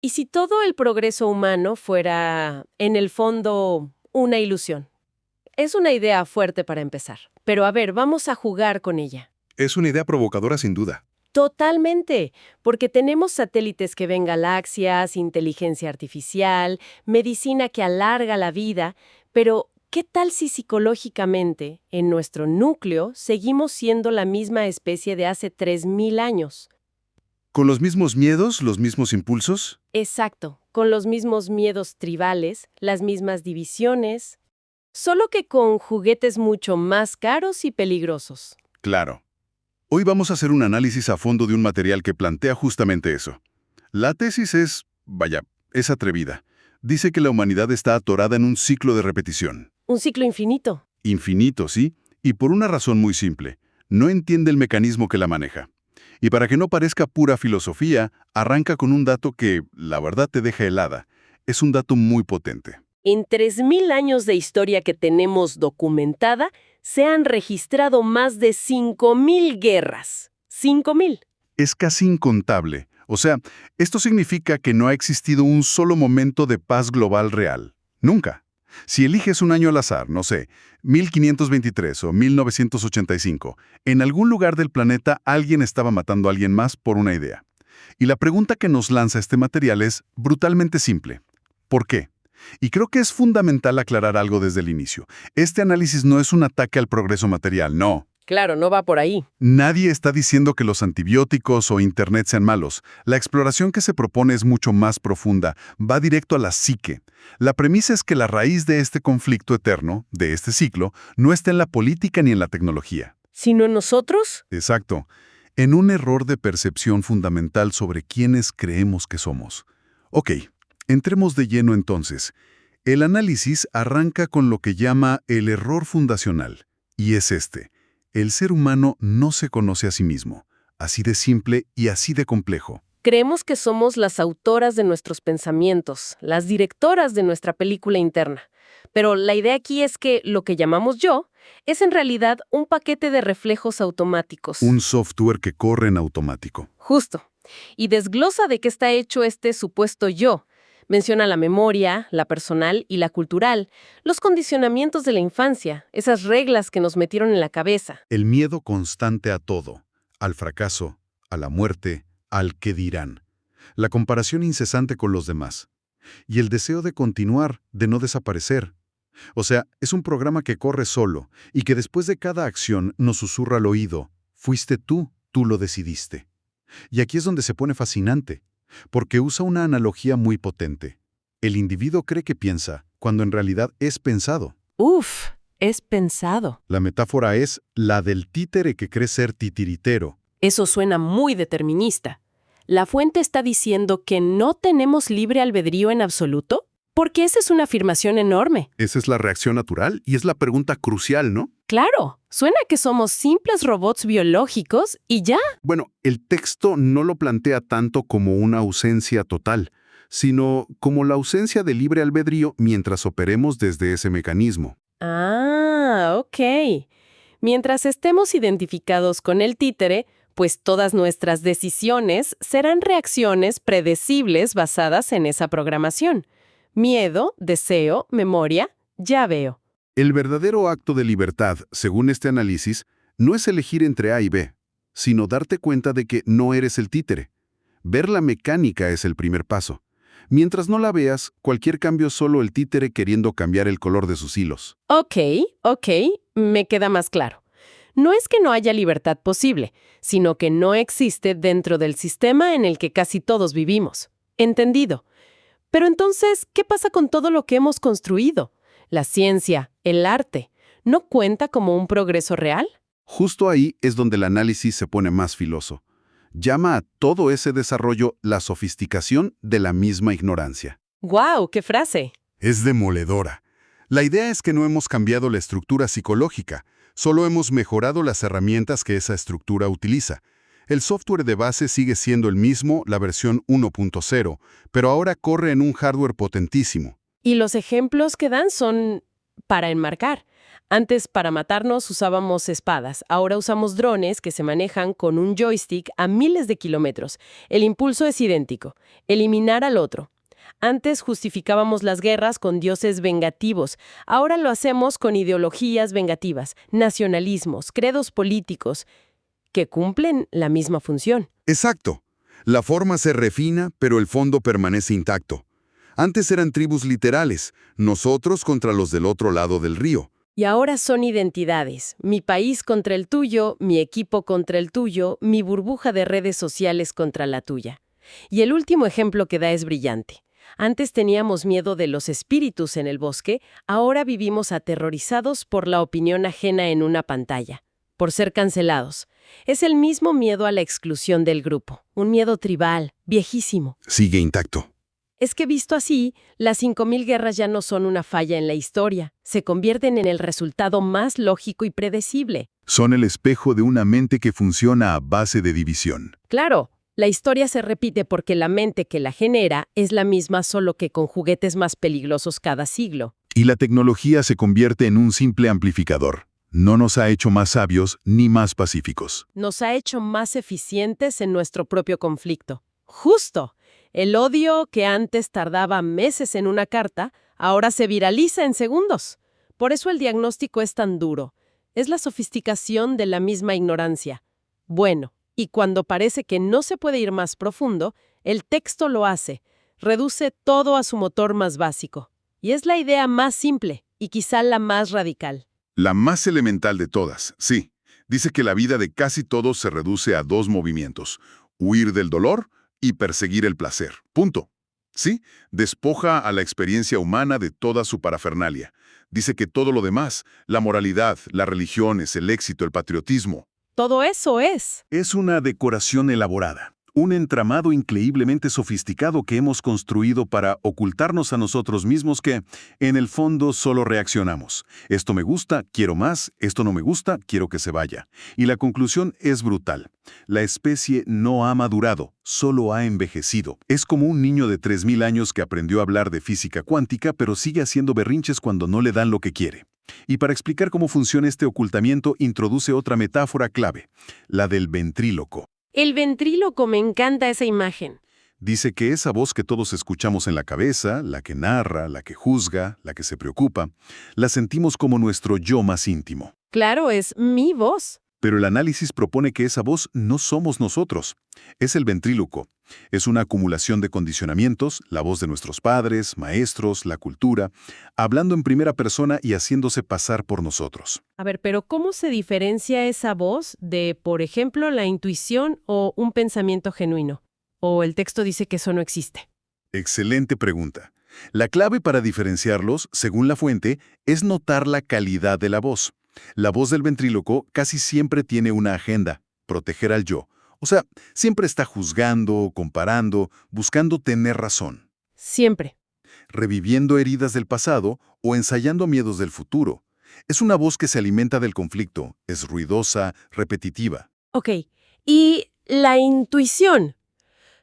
¿Y si todo el progreso humano fuera, en el fondo, una ilusión? Es una idea fuerte para empezar, pero a ver, vamos a jugar con ella. Es una idea provocadora sin duda. Totalmente, porque tenemos satélites que ven galaxias, inteligencia artificial, medicina que alarga la vida, pero ¿qué tal si psicológicamente, en nuestro núcleo, seguimos siendo la misma especie de hace 3000 años? ¿Con los mismos miedos, los mismos impulsos? Exacto, con los mismos miedos tribales, las mismas divisiones, solo que con juguetes mucho más caros y peligrosos. Claro. Hoy vamos a hacer un análisis a fondo de un material que plantea justamente eso. La tesis es atrevida. Dice que la humanidad está atorada en un ciclo de repetición. Un ciclo infinito. Infinito, ¿sí? Y por una razón muy simple. No entiende el mecanismo que la maneja. Y para que no parezca pura filosofía, arranca con un dato que, la verdad, te deja helada. Es un dato muy potente. En 3000 años de historia que tenemos documentada, se han registrado más de 5000 guerras. 5000. Es casi incontable. O sea, esto significa que no ha existido un solo momento de paz global real. Nunca. Si eliges un año al azar, no sé, 1523 o 1985, en algún lugar del planeta alguien estaba matando a alguien más por una idea. Y la pregunta que nos lanza este material es brutalmente simple. ¿Por qué? Y creo que es fundamental aclarar algo desde el inicio. Este análisis no es un ataque al progreso material, no. Claro, no va por ahí. Nadie está diciendo que los antibióticos o Internet sean malos. La exploración que se propone es mucho más profunda, va directo a la psique. La premisa es que la raíz de este conflicto eterno, de este ciclo, no está en la política ni en la tecnología. ¿Sino en nosotros? Exacto. En un error de percepción fundamental sobre quiénes creemos que somos. Ok, entremos de lleno entonces. El análisis arranca con lo que llama el error fundacional, y es este. El ser humano no se conoce a sí mismo, así de simple y así de complejo. Creemos que somos las autoras de nuestros pensamientos, las directoras de nuestra película interna. Pero la idea aquí es que lo que llamamos yo es en realidad un paquete de reflejos automáticos. Un software que corre en automático. Justo. Y desglosa de qué está hecho este supuesto yo. Menciona la memoria, la personal y la cultural, los condicionamientos de la infancia, esas reglas que nos metieron en la cabeza. El miedo constante a todo, al fracaso, a la muerte, al qué dirán. La comparación incesante con los demás. Y el deseo de continuar, de no desaparecer. O sea, es un programa que corre solo y que después de cada acción nos susurra al oído. Fuiste tú lo decidiste. Y aquí es donde se pone fascinante, porque usa una analogía muy potente. El individuo cree que piensa, cuando en realidad es pensado. Uf, es pensado. La metáfora es la del títere que cree ser titiritero. Eso suena muy determinista. ¿La fuente está diciendo que no tenemos libre albedrío en absoluto? Porque esa es una afirmación enorme. Esa es la reacción natural y es la pregunta crucial, ¿no? Claro, suena que somos simples robots biológicos y ya. Bueno, el texto no lo plantea tanto como una ausencia total, sino como la ausencia de libre albedrío mientras operemos desde ese mecanismo. Ah, ok. Mientras estemos identificados con el títere, pues todas nuestras decisiones serán reacciones predecibles basadas en esa programación. Miedo, deseo, memoria, ya veo. El verdadero acto de libertad, según este análisis, no es elegir entre A y B, sino darte cuenta de que no eres el títere. Ver la mecánica es el primer paso. Mientras no la veas, cualquier cambio es solo el títere queriendo cambiar el color de sus hilos. Ok, me queda más claro. No es que no haya libertad posible, sino que no existe dentro del sistema en el que casi todos vivimos. Entendido. Pero entonces, ¿qué pasa con todo lo que hemos construido? La ciencia, el arte, ¿no cuenta como un progreso real? Justo ahí es donde el análisis se pone más filoso. Llama a todo ese desarrollo la sofisticación de la misma ignorancia. ¡Guau! ¡Qué frase! Es demoledora. La idea es que no hemos cambiado la estructura psicológica, solo hemos mejorado las herramientas que esa estructura utiliza. El software de base sigue siendo el mismo, la versión 1.0, pero ahora corre en un hardware potentísimo. Y los ejemplos que dan son para enmarcar. Antes, para matarnos, usábamos espadas. Ahora usamos drones que se manejan con un joystick a miles de kilómetros. El impulso es idéntico: eliminar al otro. Antes justificábamos las guerras con dioses vengativos. Ahora lo hacemos con ideologías vengativas, nacionalismos, credos políticos, que cumplen la misma función. Exacto. La forma se refina, pero el fondo permanece intacto. Antes eran tribus literales, nosotros contra los del otro lado del río. Y ahora son identidades: mi país contra el tuyo, mi equipo contra el tuyo, mi burbuja de redes sociales contra la tuya. Y el último ejemplo que da es brillante. Antes teníamos miedo de los espíritus en el bosque, ahora vivimos aterrorizados por la opinión ajena en una pantalla, por ser cancelados. Es el mismo miedo a la exclusión del grupo, un miedo tribal, viejísimo. Sigue intacto. Es que visto así, las 5000 guerras ya no son una falla en la historia, se convierten en el resultado más lógico y predecible. Son el espejo de una mente que funciona a base de división. Claro, la historia se repite porque la mente que la genera es la misma, solo que con juguetes más peligrosos cada siglo. Y la tecnología se convierte en un simple amplificador. No nos ha hecho más sabios ni más pacíficos. Nos ha hecho más eficientes en nuestro propio conflicto. Justo. El odio que antes tardaba meses en una carta, ahora se viraliza en segundos. Por eso el diagnóstico es tan duro. Es la sofisticación de la misma ignorancia. Bueno, y cuando parece que no se puede ir más profundo, el texto lo hace. Reduce todo a su motor más básico. Y es la idea más simple, y quizá la más radical. La más elemental de todas, sí. Dice que la vida de casi todos se reduce a 2 movimientos: huir del dolor y perseguir el placer. Punto. Sí, despoja a la experiencia humana de toda su parafernalia. Dice que todo lo demás, la moralidad, las religiones, el éxito, el patriotismo, Todo eso es. es una decoración elaborada, un entramado increíblemente sofisticado que hemos construido para ocultarnos a nosotros mismos que, en el fondo, solo reaccionamos. Esto me gusta, quiero más; esto no me gusta, quiero que se vaya. Y la conclusión es brutal. La especie no ha madurado, solo ha envejecido. Es como un niño de 3000 años que aprendió a hablar de física cuántica, pero sigue haciendo berrinches cuando no le dan lo que quiere. Y para explicar cómo funciona este ocultamiento, introduce otra metáfora clave: la del ventríloco. El ventríloco, me encanta esa imagen. Dice que esa voz que todos escuchamos en la cabeza, la que narra, la que juzga, la que se preocupa, la sentimos como nuestro yo más íntimo. Claro, es mi voz. Pero el análisis propone que esa voz no somos nosotros. Es el ventríloco. Es una acumulación de condicionamientos, la voz de nuestros padres, maestros, la cultura, hablando en primera persona y haciéndose pasar por nosotros. A ver, pero ¿cómo se diferencia esa voz de, por ejemplo, la intuición o un pensamiento genuino? ¿O el texto dice que eso no existe? Excelente pregunta. La clave para diferenciarlos, según la fuente, es notar la calidad de la voz. La voz del ventríloco casi siempre tiene una agenda: proteger al yo. O sea, siempre está juzgando, comparando, buscando tener razón, Siempre. reviviendo heridas del pasado o ensayando miedos del futuro. Es una voz que se alimenta del conflicto, es ruidosa, repetitiva. Ok. ¿Y la intuición?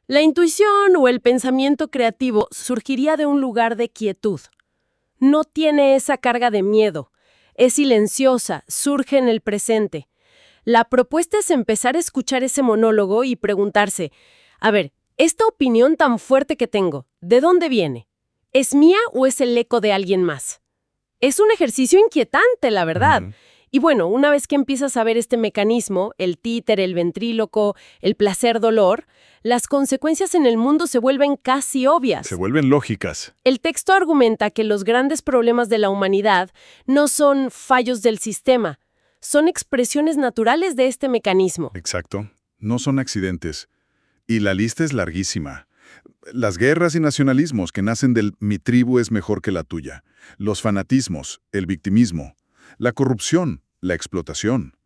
La intuición o el pensamiento creativo surgiría de un lugar de quietud. No tiene esa carga de miedo. Es silenciosa, surge en el presente. La propuesta es empezar a escuchar ese monólogo y preguntarse: a ver, esta opinión tan fuerte que tengo, ¿de dónde viene? ¿Es mía o es el eco de alguien más? Es un ejercicio inquietante, la verdad. Y bueno, una vez que empiezas a ver este mecanismo, el títer, el ventríloco, el placer-dolor, las consecuencias en el mundo se vuelven casi obvias. Se vuelven lógicas. El texto argumenta que los grandes problemas de la humanidad no son fallos del sistema, son expresiones naturales de este mecanismo. Exacto. No son accidentes. Y la lista es larguísima. Las guerras y nacionalismos que nacen del «mi tribu es mejor que la tuya», los fanatismos, el victimismo, la corrupción, la explotación,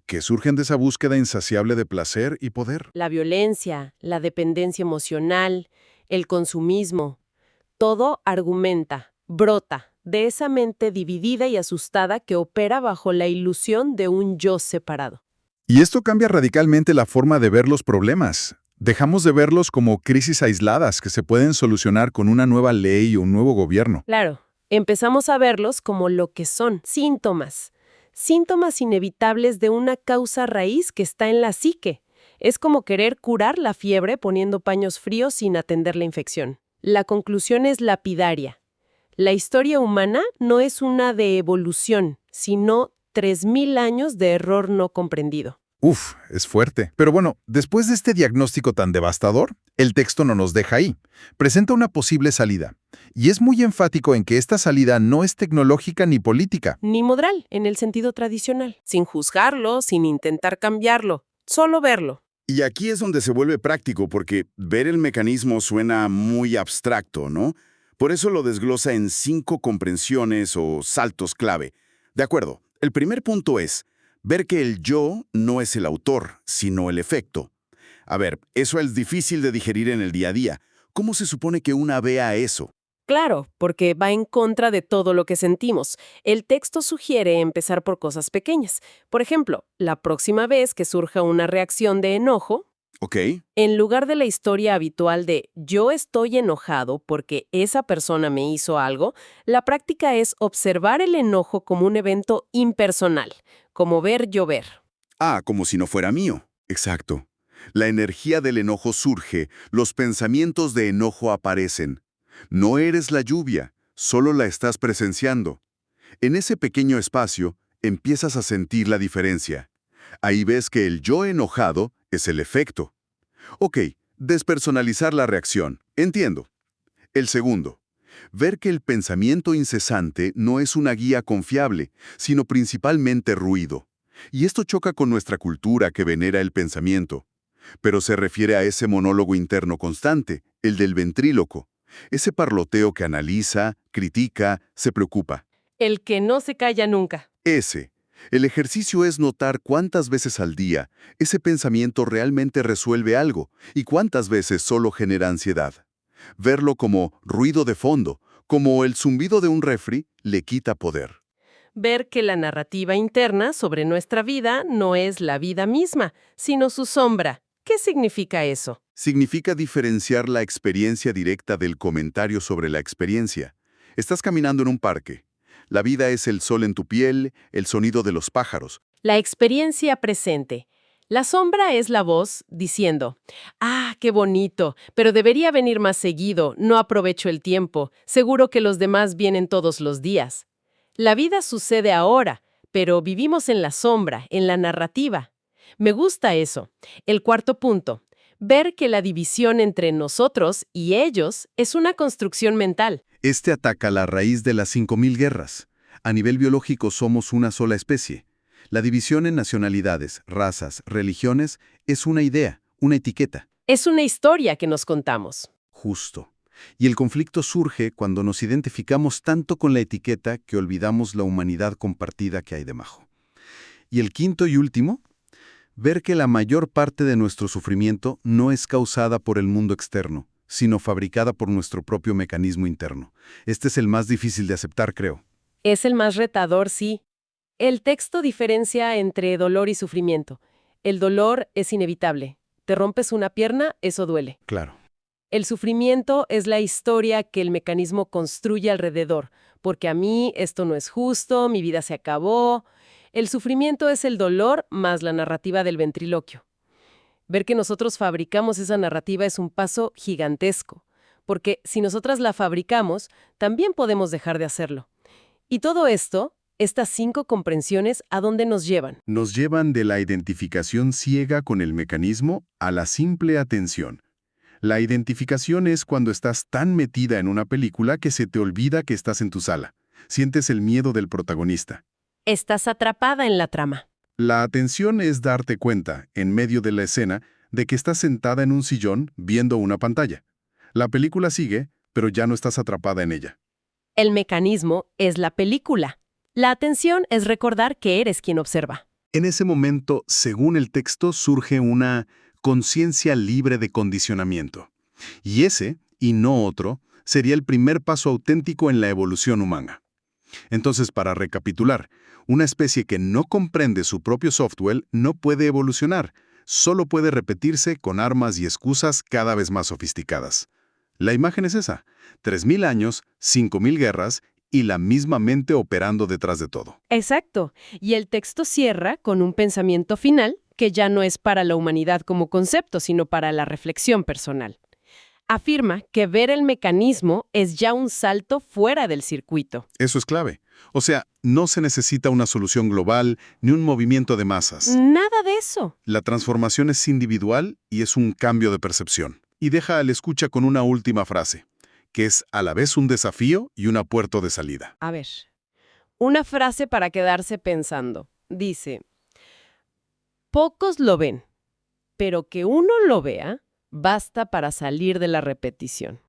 que surgen de esa búsqueda insaciable de placer y poder. La violencia, la dependencia emocional, el consumismo, todo argumenta, brota de esa mente dividida y asustada que opera bajo la ilusión de un yo separado. Y esto cambia radicalmente la forma de ver los problemas. Dejamos de verlos como crisis aisladas que se pueden solucionar con una nueva ley o un nuevo gobierno. Claro, Empezamos a verlos como lo que son, síntomas. Síntomas inevitables de una causa raíz que está en la psique. Es como querer curar la fiebre poniendo paños fríos sin atender la infección. La conclusión es lapidaria. La historia humana no es una de evolución, sino 3000 años de error no comprendido. Uf, es fuerte. Pero bueno, después de este diagnóstico tan devastador, el texto no nos deja ahí. Presenta una posible salida. Y es muy enfático en que esta salida no es tecnológica ni política. Ni moral, en el sentido tradicional. Sin juzgarlo, sin intentar cambiarlo. Solo verlo. Y aquí es donde se vuelve práctico, porque ver el mecanismo suena muy abstracto, ¿no? Por eso lo desglosa en 5 comprensiones o saltos clave. De acuerdo, el primer punto es ver que el yo no es el autor, sino el efecto. A ver, eso es difícil de digerir en el día a día. ¿Cómo se supone que una vea eso? Claro, porque va en contra de todo lo que sentimos. El texto sugiere empezar por cosas pequeñas. Por ejemplo, la próxima vez que surja una reacción de enojo, ¿Ok? en lugar de la historia habitual de yo estoy enojado porque esa persona me hizo algo, la práctica es observar el enojo como un evento impersonal, como ver llover. Ah, como si no fuera mío. Exacto. La energía del enojo surge, los pensamientos de enojo aparecen. No eres la lluvia, solo la estás presenciando. En ese pequeño espacio, empiezas a sentir la diferencia. Ahí ves que el yo enojado es el efecto. Ok, despersonalizar la reacción. Entiendo. El segundo, ver que el pensamiento incesante no es una guía confiable, sino principalmente ruido. Y esto choca con nuestra cultura que venera el pensamiento. Pero se refiere a ese monólogo interno constante, el del ventríloco. Ese parloteo que analiza, critica, se preocupa. El que no se calla nunca. Ese. El ejercicio es notar cuántas veces al día ese pensamiento realmente resuelve algo y cuántas veces solo genera ansiedad. Verlo como ruido de fondo, como el zumbido de un refri, le quita poder. Ver que la narrativa interna sobre nuestra vida no es la vida misma, sino su sombra. ¿Qué significa eso? Significa diferenciar la experiencia directa del comentario sobre la experiencia. Estás caminando en un parque. La vida es el sol en tu piel, el sonido de los pájaros. La experiencia presente. La sombra es la voz diciendo, ah, qué bonito, pero debería venir más seguido, no aprovecho el tiempo, seguro que los demás vienen todos los días. La vida sucede ahora, pero vivimos en la sombra, en la narrativa. Me gusta eso. El cuarto punto, ver que la división entre nosotros y ellos es una construcción mental. Este ataca la raíz de las 5000 guerras. A nivel biológico somos una sola especie. La división en nacionalidades, razas, religiones es una idea, una etiqueta. Es una historia que nos contamos. Justo. Y el conflicto surge cuando nos identificamos tanto con la etiqueta que olvidamos la humanidad compartida que hay debajo. Y el quinto y último, ver que la mayor parte de nuestro sufrimiento no es causada por el mundo externo, sino fabricada por nuestro propio mecanismo interno. Este es el más difícil de aceptar, creo. Es el más retador, sí. El texto diferencia entre dolor y sufrimiento. El dolor es inevitable. Te rompes una pierna, eso duele. Claro. El sufrimiento es la historia que el mecanismo construye alrededor, porque a mí esto no es justo, mi vida se acabó. El sufrimiento es el dolor más la narrativa del ventriloquio. Ver que nosotros fabricamos esa narrativa es un paso gigantesco, porque si nosotras la fabricamos, también podemos dejar de hacerlo. Y todo esto, estas 5 comprensiones, ¿a dónde nos llevan? Nos llevan de la identificación ciega con el mecanismo a la simple atención. La identificación es cuando estás tan metida en una película que se te olvida que estás en tu sala. Sientes el miedo del protagonista. Estás atrapada en la trama. La atención es darte cuenta, en medio de la escena, de que estás sentada en un sillón viendo una pantalla. La película sigue, pero ya no estás atrapada en ella. El mecanismo es la película. La atención es recordar que eres quien observa. En ese momento, según el texto, surge una conciencia libre de condicionamiento. Y ese, y no otro, sería el primer paso auténtico en la evolución humana. Entonces, para recapitular, una especie que no comprende su propio software no puede evolucionar, solo puede repetirse con armas y excusas cada vez más sofisticadas. La imagen es esa: 3000 años, 5000 guerras y la misma mente operando detrás de todo. Exacto. Y el texto cierra con un pensamiento final que ya no es para la humanidad como concepto, sino para la reflexión personal. Afirma que ver el mecanismo es ya un salto fuera del circuito. Eso es clave. O sea, no se necesita una solución global ni un movimiento de masas. Nada de eso. La transformación es individual y es un cambio de percepción. Y deja al escucha con una última frase, que es a la vez un desafío y una puerta de salida. A ver, una frase para quedarse pensando. Dice, pocos lo ven, pero que uno lo vea basta para salir de la repetición.